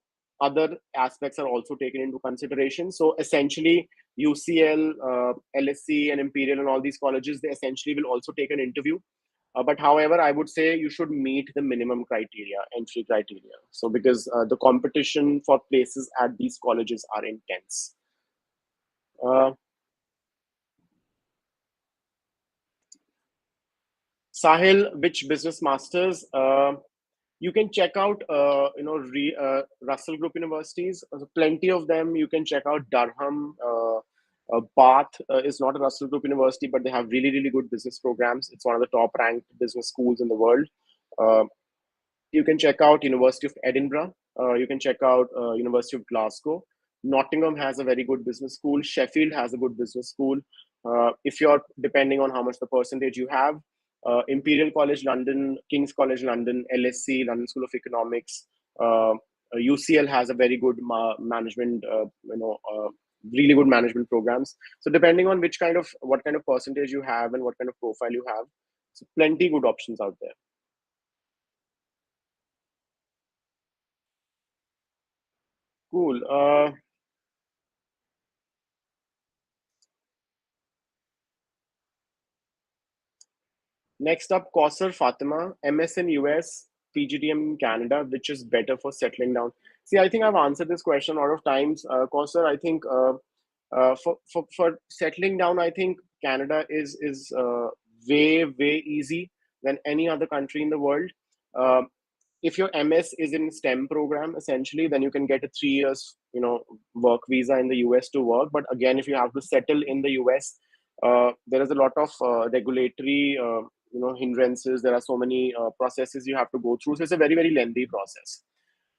other aspects are also taken into consideration. So essentially, UCL, LSC, and Imperial, and all these colleges, they essentially will also take an interview. But however, I would say you should meet the minimum criteria, entry criteria. So because the competition for places at these colleges are intense. Uh, Sahil, which business masters? You can check out, Russell Group universities. Plenty of them. You can check out Durham. Bath is not a Russell Group university, but they have really, really good business programs. It's one of the top ranked business schools in the world. Uh, you can check out University of Edinburgh. You can check out University of Glasgow. Nottingham has a very good business school. Sheffield has a good business school. If you're depending on how much the percentage you have, Imperial College London, King's College London, LSC, London School of Economics, UCL has a very good management, really good management programs. So depending on what kind of percentage you have and what kind of profile you have, so plenty good options out there. Cool. Next up, Kausar Fatima, MS in US, PGDM in Canada, which is better for settling down? See, I think I've answered this question a lot of times. Kausar, I think for settling down, I think Canada is way easy than any other country in the world. Uh, if your MS is in STEM program, essentially, then you can get a 3 years, work visa in the US to work. But again, if you have to settle in the US, there is a lot of regulatory, hindrances. There are so many processes you have to go through. So it's a very lengthy process.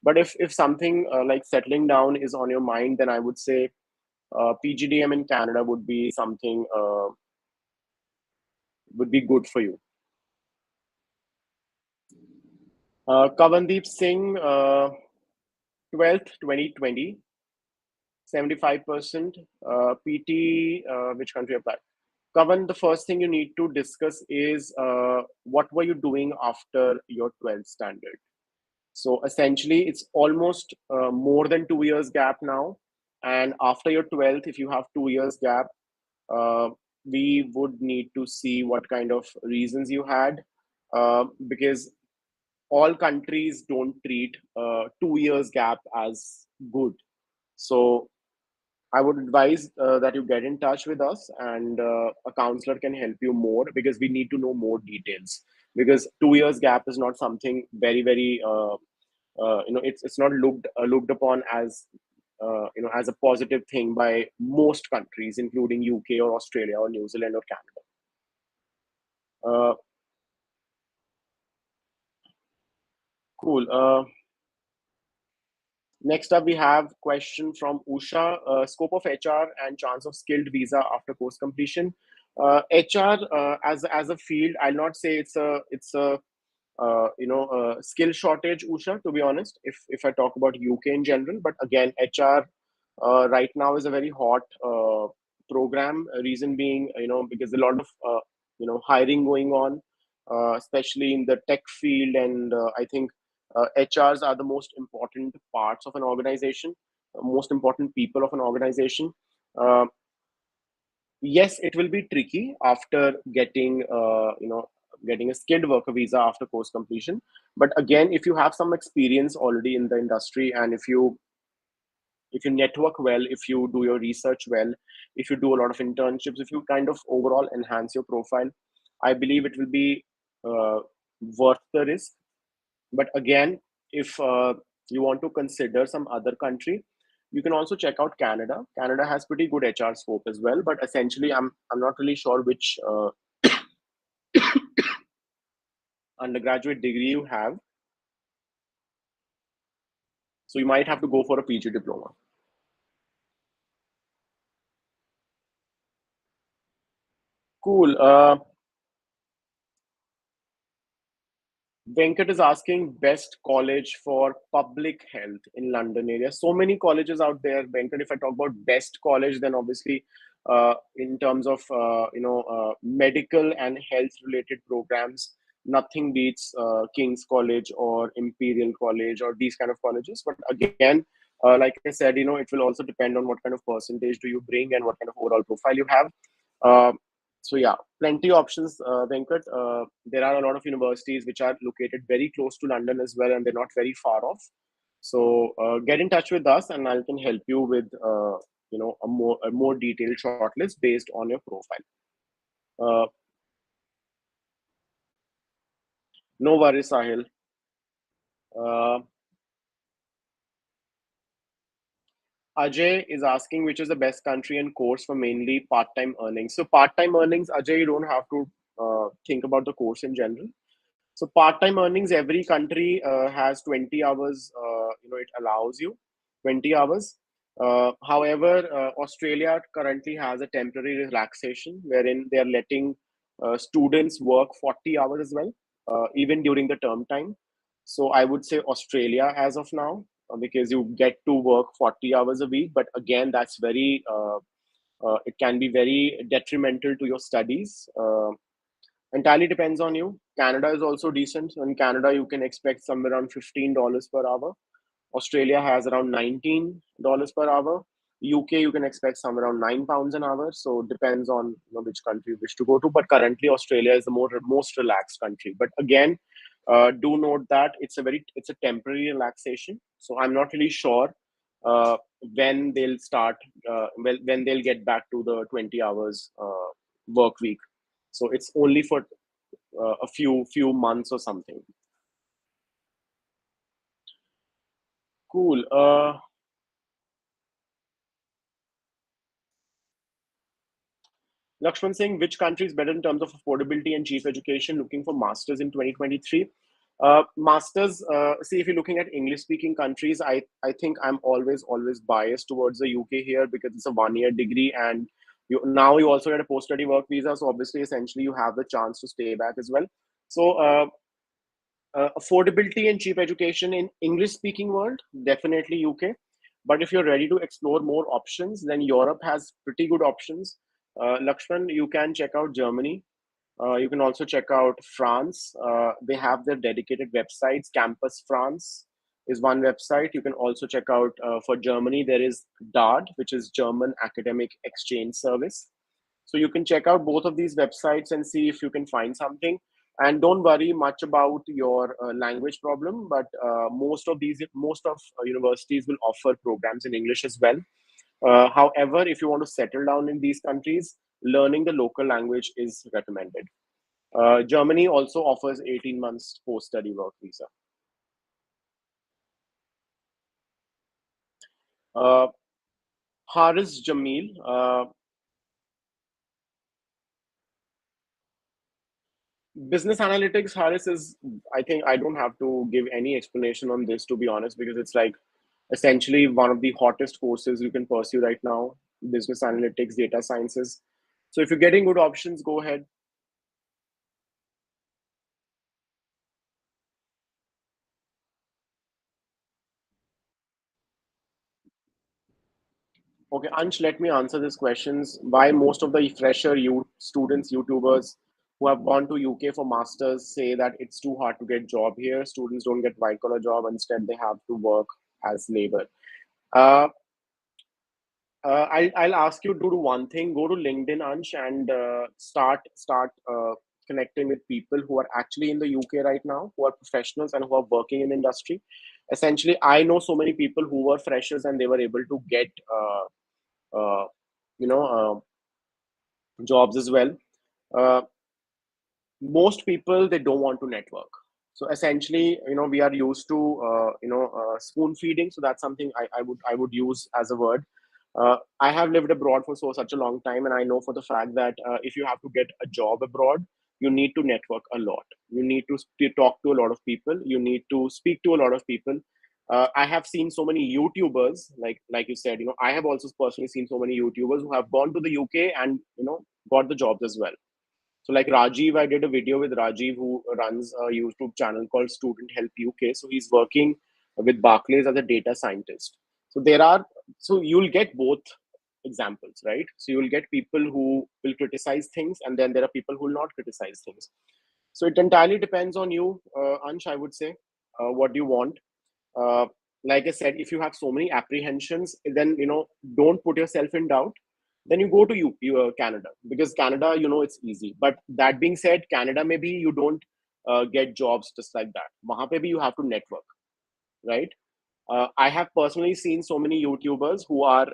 But if something like settling down is on your mind, then I would say PGDM in Canada would be something, would be good for you. Kavandeep Singh, 12th, 2020, 75%. PT, which country applied? Kavan, the first thing you need to discuss is what were you doing after your 12th standard? So essentially, it's almost more than 2 years gap now. And after your 12th, if you have 2 years gap, uh, we would need to see what kind of reasons you had, because all countries don't treat 2 years gap as good. So I would advise that you get in touch with us, and a counselor can help you more, because we need to know more details. Because 2 years gap is not something very, it's not looked upon as as a positive thing by most countries, including UK or Australia or New Zealand or Canada. Cool. Next up, we have question from Usha. Scope of HR and chance of skilled visa after course completion. HR, as a field, I'll not say it's a skill shortage, Usha, to be honest, if I talk about UK in general. But again, HR right now is a very hot program. Reason being, because a lot of hiring going on, especially in the tech field, and I think HRs are the most important parts of an organization, most important people of an organization. Uh, yes, it will be tricky after getting a skilled worker visa after course completion. But again, if you have some experience already in the industry, and if you if you network well, if you do your research well, if you do a lot of internships, if you kind of overall enhance your profile, I believe it will be worth the risk. But again, if you want to consider some other country, you can also check out Canada. Canada has pretty good HR scope as well. But essentially, I'm not really sure which undergraduate degree you have, so you might have to go for a PG diploma. Cool. Venkat is asking best college for public health in London area. So many colleges out there, Venkat. If I talk about best college, then obviously, in terms of medical and health related programs, nothing beats King's College or Imperial College or these kind of colleges. But again, like I said, it will also depend on what kind of percentage do you bring and what kind of overall profile you have. Uh, so yeah, plenty options, Venkat. There are a lot of universities which are located very close to London as well, and they're not very far off. So get in touch with us, and I can help you with a more detailed shortlist based on your profile. Uh, no worries, Sahil. Uh, Ajay is asking which is the best country and course for mainly part-time earnings. So part-time earnings, Ajay, you don't have to think about the course in general. So part-time earnings, every country has 20 hours. It allows you 20 hours. However, Australia currently has a temporary relaxation wherein they are letting students work 40 hours as well, even during the term time. So I would say Australia as of now, because you get to work 40 hours a week. But again, that's it can be very detrimental to your studies. Entirely depends on you. Canada is also decent. In Canada, you can expect somewhere around $15 per hour. Australia has around $19 per hour. UK, you can expect somewhere around £9 an hour. So it depends on which country you wish to go to. But currently, Australia is the most relaxed country. But again, do note that it's a temporary relaxation. So I'm not really sure when they'll start. When they'll get back to the 20 hours work week. So it's only for a few months or something. Cool. Lakshman Singh, which country is better in terms of affordability and cheap education? Looking for masters in 2023. Masters. See, if you're looking at English-speaking countries, I think I'm always biased towards the UK here because it's a one-year degree, and you also get a post-study work visa. So obviously, essentially, you have the chance to stay back as well. So affordability and cheap education in English speaking world, definitely UK. But if you're ready to explore more options, then Europe has pretty good options. Lakshman, you can check out Germany. You can also check out France. They have their dedicated websites. Campus France is one website. You can also check out for Germany, there is DARD, which is German Academic Exchange Service. So you can check out both of these websites and see if you can find something. And don't worry much about your language problem, but most of universities will offer programs in English as well. However, if you want to settle down in these countries, learning the local language is recommended. Germany also offers 18 months post-study work visa. Uh, Haris Jamil, business analytics, Haris, is, I think I don't have to give any explanation on this, to be honest, because it's like essentially one of the hottest courses you can pursue right now, business analytics, data sciences. So if you're getting good options, go ahead. Okay, Ansh, let me answer these questions. Why most of the fresher students, YouTubers who have gone to UK for masters say that it's too hard to get job here. Students don't get white collar job. Instead, they have to work as labor. Uh, I'll ask you to do one thing. Go to LinkedIn, Ansh, and start. connecting with people who are actually in the UK right now, who are professionals and who are working in the industry. Essentially, I know so many people who were freshers and they were able to get uh, you know jobs as well. Uh, Most people, they don't want to network. So essentially, we are used to spoon feeding. So that's something I would use as a word. I have lived abroad for such a long time, and I know for the fact that if you have to get a job abroad, you need to network a lot. You need to talk to a lot of people. You need to speak to a lot of people. I have seen so many YouTubers, like you said. I have also personally seen so many YouTubers who have gone to the UK and got the jobs as well. So like Rajiv, I did a video with Rajiv who runs a YouTube channel called Student Help UK. So he's working with Barclays as a data scientist. So so you'll get both examples, right? So you'll get people who will criticize things, and then there are people who will not criticize things. So it entirely depends on you, Ansh, I would say. What do you want? Uh, like I said, if you have so many apprehensions, then don't put yourself in doubt. Then you go to Canada, because Canada, it's easy. But that being said, Canada, maybe you don't get jobs just like that. Wahan pe bhi you have to network, right? I have personally seen so many YouTubers who are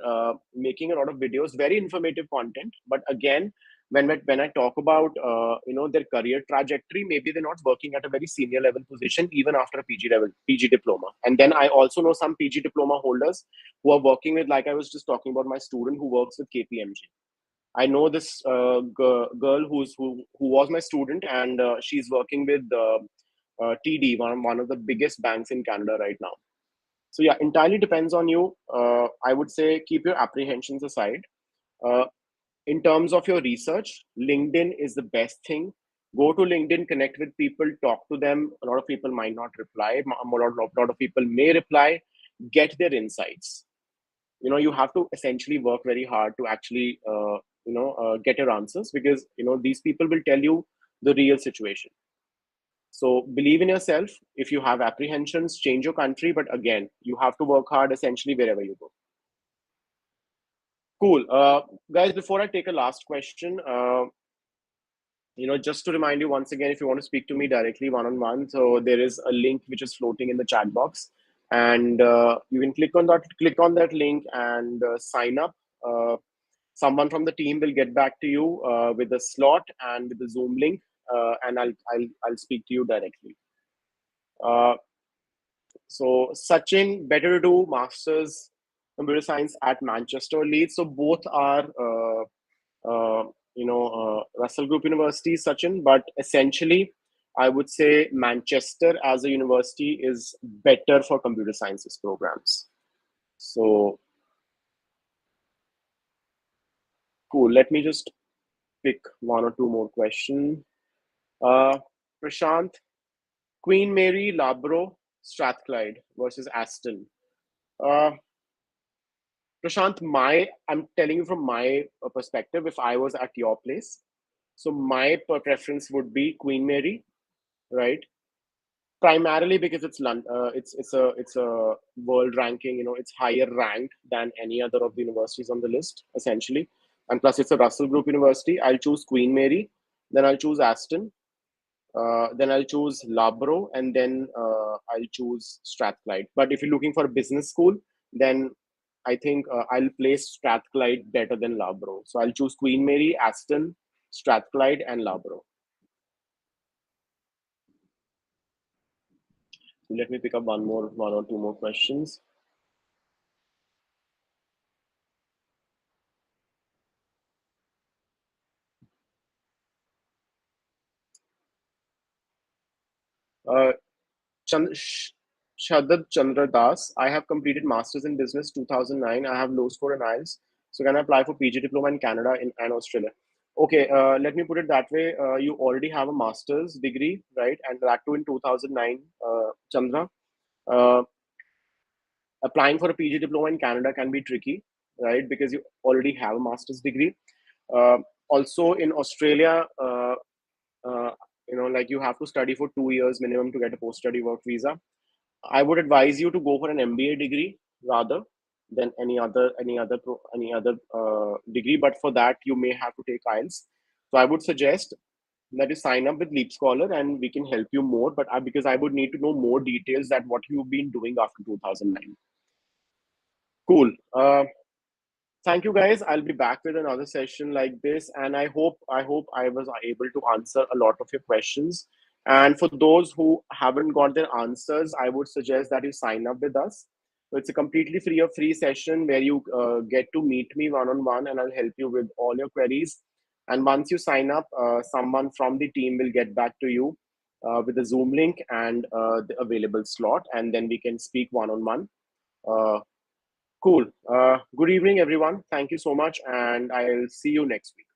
making a lot of videos, very informative content. But again, when I talk about their career trajectory, maybe they're not working at a very senior level position even after a PG diploma. And then I also know some PG diploma holders who are working with, like I was just talking about, my student who works with KPMG. I know this girl who was my student, and she's working with TD, one of the biggest banks in Canada right now. So yeah, entirely depends on you. I would say keep your apprehensions aside. Uh, in terms of your research, LinkedIn is the best thing. Go to LinkedIn, connect with people, talk to them. A lot of people might not reply. A lot of people may reply. Get their insights. You have to essentially work very hard to actually get your answers, because these people will tell you the real situation. So believe in yourself. If you have apprehensions, change your country. But again, you have to work hard essentially wherever you go. Cool. Guys, before I take a last question, just to remind you once again, if you want to speak to me directly one-on-one, so there is a link which is floating in the chat box, and you can click on that link and sign up. Someone from the team will get back to you with a slot and with the Zoom link, and I'll speak to you directly. Uh, So Sachin, better to do masters computer science at Manchester or Leeds. So both are Russell Group universities, Sachin. But essentially, I would say Manchester as a university is better for computer sciences programs. So cool. Let me just pick one or two more questions. Prashant, Queen Mary, Labro, Strathclyde versus Aston. Uh, Prashant, I'm telling you from my perspective, if I was at your place, so my preference would be Queen Mary, right? Primarily because it's a world ranking, it's higher ranked than any other of the universities on the list, essentially, and plus it's a Russell Group university. I'll choose Queen Mary, then I'll choose Aston, then I'll choose Labro, and then I'll choose Strathclyde. But if you're looking for a business school, then I think I'll place Strathclyde better than Labro. So I'll choose Queen Mary, Aston, Strathclyde, and Labro. Let me pick up one or two more questions. Uh, Shadad Chandra Das, I have completed Masters in Business 2009. I have low score in IELTS. So can I apply for PG Diploma in Canada and Australia? Okay, let me put it that way. You already have a master's degree, right? And that too in 2009, Chandra. Uh, Applying for a PG diploma in Canada can be tricky, right? Because you already have a master's degree. Also in Australia, like you have to study for 2 years minimum to get a post-study work visa. I would advise you to go for an MBA degree rather than any other degree. But for that, you may have to take IELTS. So I would suggest that is sign up with LeapScholar and we can help you more. But because I would need to know more details that what you've been doing after 2009. Cool. Thank you guys. I'll be back with another session like this, and I hope I was able to answer a lot of your questions. And for those who haven't got their answers, I would suggest that you sign up with us. So it's a completely free session where you get to meet me one on one, and I'll help you with all your queries. And once you sign up, someone from the team will get back to you with a Zoom link and the available slot, and then we can speak one on one. Cool. Good evening, everyone. Thank you so much, and I'll see you next week.